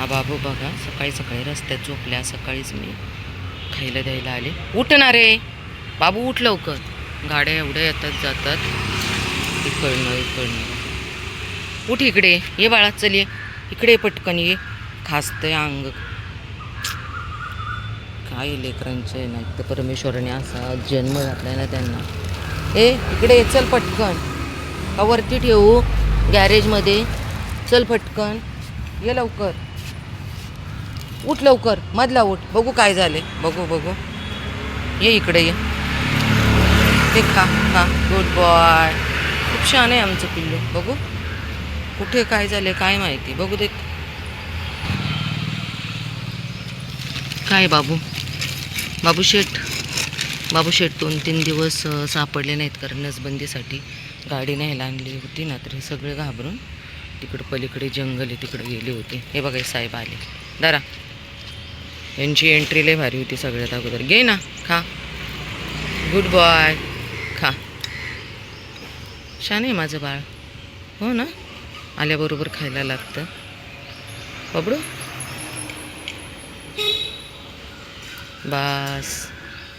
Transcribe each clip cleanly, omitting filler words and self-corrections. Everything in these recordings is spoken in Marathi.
बाबू बघा सकाळी सकाळी रस्त्यात झोपल्या. सकाळीच मी खायला द्यायला आले. उठ ना रे बाबू, उठ लवकर. गाड्या एवढ्या येतात जातात, इकडनं. उठ इकडे ये बाळा, चल ये इकडे पटकन ये. खासतंय अंग. काय लेकरांचे नाही तर परमेश्वराने असा जन्म घातलाय ना त्यांना. इकडे चल पटकन. का वरती ठेवू गॅरेजमध्ये? चल पटकन ये लवकर. उठ लवकर, मधला उठ. बघू काय झाले, बघू. ये इकडे ये. ते खा. Good boy. खूप छान आहे आमचं पिल्लू. बघू कुठे काय झाले काय माहिती. बघू दे काय. बाबू शेठ 2-3 दिवस सापडले नाहीत, कारण नसबंदीसाठी गाडी न्यायला आणली होती ना, तर हे सगळे घाबरून तिकडं पलीकडे जंगल आहे तिकडे गेले होते. हे बघा साहेब आले. दारा यांची एंट्री लय भारी होती सगळ्यात अगोदर. घे ना, खा. गुड बॉय, खा. छान आहे माझं बाळ. हो ना, आल्याबरोबर खायला लागतं. बबडू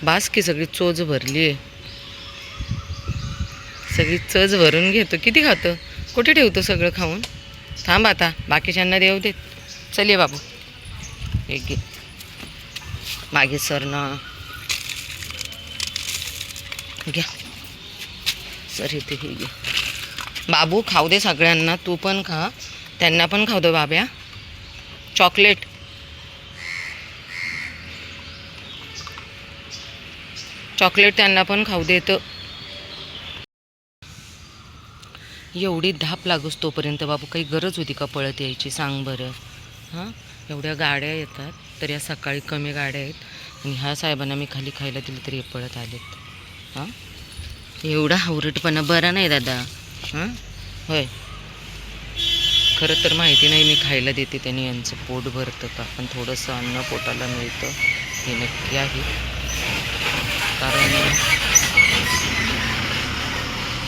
बास की सगळी चोच भरली आहे. सगळी चोच भरून घेतो. किती खातो? कुठे ठेवतो सगळं खाऊन? थांब आता, बाकीच्यांना देऊ देत. चल ये बाबू, एक घे. मागे सर ना, घ्या सर इथे हे घे. बाबू खाऊ दे सगळ्यांना, तू पण खा, त्यांना पण खाऊ दे बाब्या. चॉकलेट त्यांना पण खाऊ देत. एवढी धाप लागूस तोपर्यंत बाबू काही गरज होती का पळत यायची? सांग बरं. हां, एवढ्या गाड्या येतात तर या सकाळी कमी गाड्या आहेत, आणि ह्या साहेबांना मी खाली खायला दिलं तरी हे पळत आलेत. हां, एवढा हावरटपणा बरा नाही दादा. हां होय, खरं तर माहिती नाही मी खायला देते त्यांनी यांचं पोट भरतं का, पण थोडंसं अन्न पोटाला मिळतं हे नक्की आहे. कारण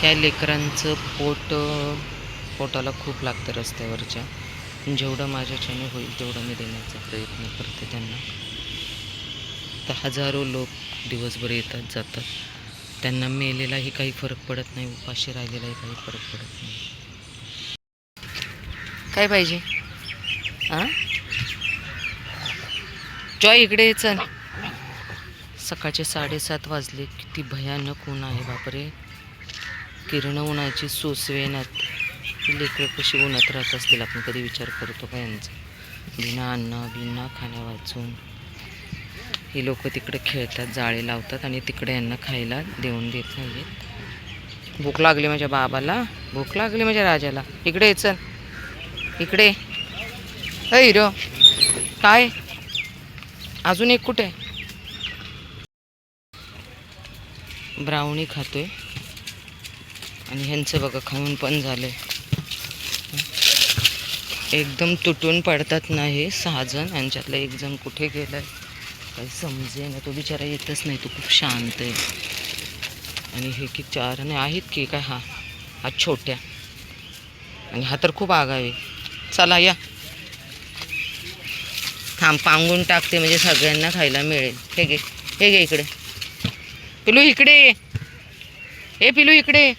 ह्या लेकरांचं पोटाला खूप लागतं रस्त्यावरच्या. जेवढं माझ्याच्याने होईल तेवढं मी देण्याचा प्रयत्न करते त्यांना. तर हजारो लोक दिवसभर येतात जातात, त्यांना मेलेलाही काही फरक पडत नाही, उपाशी राहिलेलाही काही फरक पडत नाही. काय पाहिजे? हां जॉय इकडे चल. सकाळचे 7:30 वाजले. किती भयानक ऊन आहे बापरे. किरण उन्हाची सोसवेनात. लेकरं कशी उन्हात राहत असतील, आपण कधी विचार करतो का यांचा? बिना बिना खाण्या वाचून ही लोक तिकडे खेळतात, जाळे लावतात, आणि तिकडे यांना खायला देऊन देत नाहीत. भूक लागली माझ्या बाबाला, भूक लागली माझ्या राजाला. इकडे चल, इकडे. हिरो काय अजून एक कुठे? ब्राउनी खातोय, आणि ह्यांचं बघा खाऊन पण झालंय. एकदम तुटून पडतात ना हे 6 जण. यांच्यातलं एक जण कुठे गेलाय काही समजे ना, तो बिचारा येतच नाही, तो खूप शांत आहे. आणि हे की 4 आहेत की काय? हा छोट्या, आणि हा तर खूप आगावे. चला या, थांब पांगून टाकते म्हणजे सगळ्यांना खायला मिळेल. हे घे इकडे. पिलू इकडे ये. पिलू इकडे.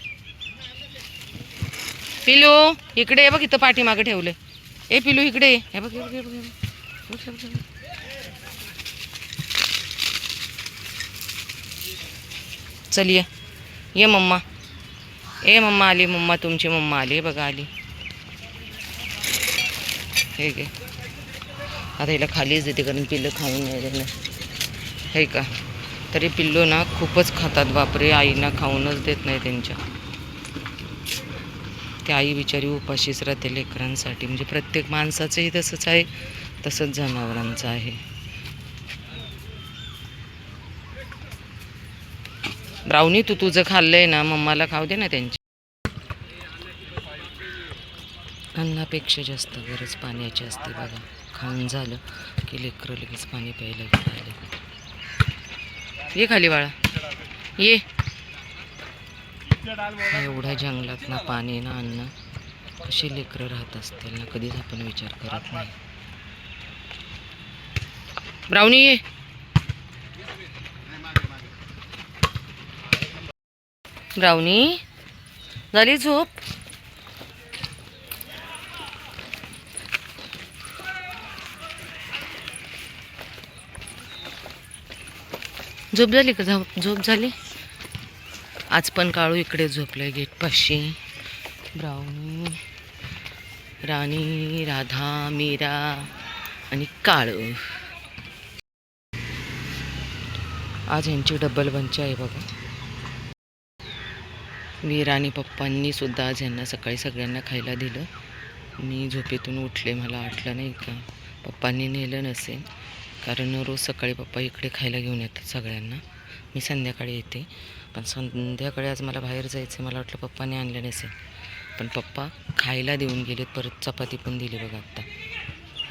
पिलू इकडे. बघ इथं पाठीमागे ठेवले. पिलू इकडे. हे बघ. चल ये मम्मा. मम्मा आली. मम्मा तुमची मम्मा आली. बघा आली. हे घे. आता हिला खालीच देते, कारण पिल्लं खाऊन नाही देणार हे का. तरी पिल्लू ना खूपच खातात बापरे. आईना खाऊनच देत नाही त्यांच्या. ती आई बिचारी उपाशीच राहते लेकरांसाठी. म्हणजे प्रत्येक माणसाचंही तसंच आहे, तसंच जनावरांचं आहे. ब्राउनी तू तुझं खाल्लंय ना, मम्माला खाऊ दे ना त्यांची. अन्नापेक्षा जास्त गरज पाण्याची असते बघा. खाऊन झालं की लेकरं लगेच पाणी प्यायला आले. ये खाली बाळा ये. एवढ्या जंगलात ना पाणी ना अन्न, कशी लेकरं राहत असतील ना, कधीच आपण विचार करत नाही. ब्राउनी ये. ब्राउनी झाली झोप. झोप झाली का? झोप झाली. आज पण काळू इकडे झोपलंय गेटपाशी. ब्राउनी, राणी, राधा, मीरा आणि काळू. आज यांची डबल बंच आहे बघा. मीरा आणि पप्पांनी सुद्धा आज यांना सकाळी सगळ्यांना खायला दिलं. मी झोपेतून उठले, मला आठलं नाही का पप्पांनी नेलं नसेल, कारण रोज सकाळी पप्पा इकडे खायला घेऊन येतात सगळ्यांना. मी संध्याकाळी येते, पण संध्याकाळी आज मला बाहेर जायचं. मला वाटलं पप्पाने आणलं नसेल, पण पप्पा खायला देऊन गेलेत. परत चपाती पण दिली बघा आत्ता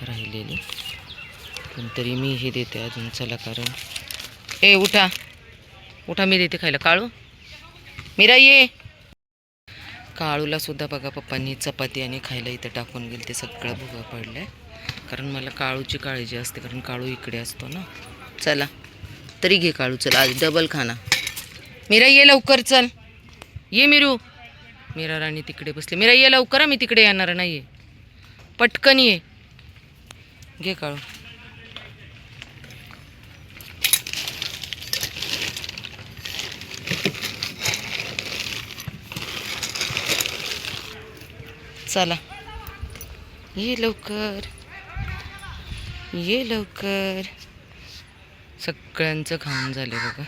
राहिलेली. पण तरी मी हे देते अजून. चला, कारण ए उठा उठा, मी देते खायला. काळू, मीरा ये. काळूला सुद्धा बघा पप्पांनी चपाती आणि खायला इथं टाकून गेले. ते सगळं भुगा पडलं, कारण मला काळूची काळजी असते, कारण काळू इकडे असतो ना. चला तरी घे काळू, चल आज डबल खाना. मीरा ये लवकर, चल ये मीरू. मीरा राणी तिकडे बसली. मीरा ये लवकर, मी तिकडे येणार नाही आहे. पटकन ये. घे काळू. चला ये लवकर, ये लवकर. सगळ्यांचं खाऊन झालं बघा.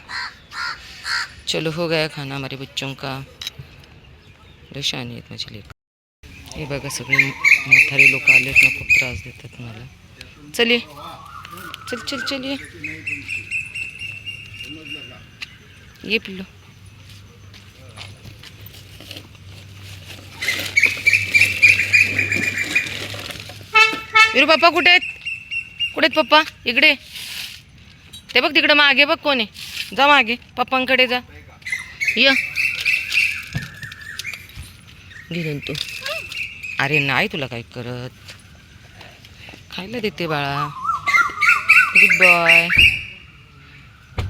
चलो हो गया खाना हमारे बच्चों का. परेशानी आहेत माझी लेक. हे बघा सगळे म्हातारे लोक आलेत ना, खूप त्रास देतात मला. चल ये, चल चल चल ये. ये पिल्लू. वीरू पप्पा कुठे आहेत? कुठे आहेत पप्पा? इकडे. ते बघ तिकडं मागे बघ कोण आहे. जा मागे, पप्पांकडे जा. ये घेऊन तू. अरे नाही तुला काय करत, खायला देते बाळा. Good boy.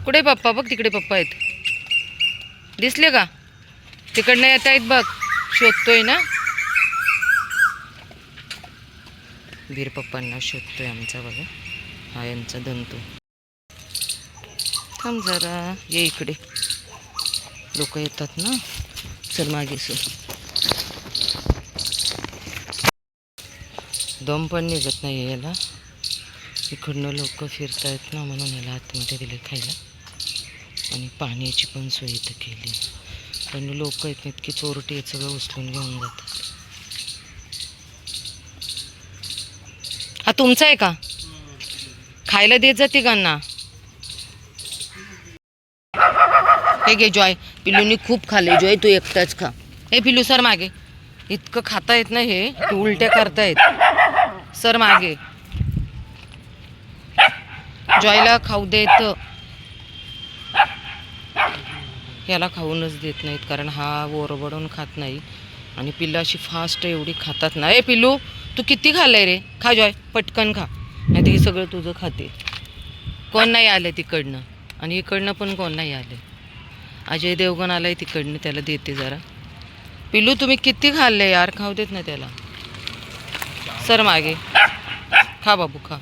कुठे पप्पा? बघ तिकडे पप्पा आहेत. दिसले का? तिकडनं येत आहेत बघ. शोधतोय ना वीर, पप्पांना शोधतोय आमचा बघा. हा यांचा दंतू. थांब जरा, ये इकडे. लोक येतात ना. चल मागे सो. दम पण निघत नाही याला. इकडनं लोक फिरतायत ना, म्हणून याला आतमध्ये दिले खायला. आणि पाण्याची पण सोय इथं केली. पण लोक आहेत इतकी चोरटी आहेत, सगळं उचलून घेऊन जातात. हा तुमचा आहे का? खायला देत जा तिघांना. हे घे जॉय. पिल्लूनी खूप खाल्ले. जॉय तू एकटाच खा. हे पिल्लू सर मागे. इतकं खाता येत नाही हे, तू उलट्या करतायत. सर मागे. जॉयला खाऊ देत, याला खाऊनच देत नाहीत, कारण हा ओरबडून खात नाही. आणि पिल्लं अशी फास्ट एवढी खातात ना. ए पिल्लू तू किती खाल्लंय रे? खा जॉय, पटकन खा, नाही तर हे सगळं तुझं खाते. कोण नाही आलं तिकडनं, आणि इकडनं पण कोण नाही आले. अजय देवगण आलाय तिकडनं, त्याला देते जरा. पिल्लू तुम्ही किती खाल्ले यार? खाऊ देत ना त्याला. सर मागे. खा बाबू खा.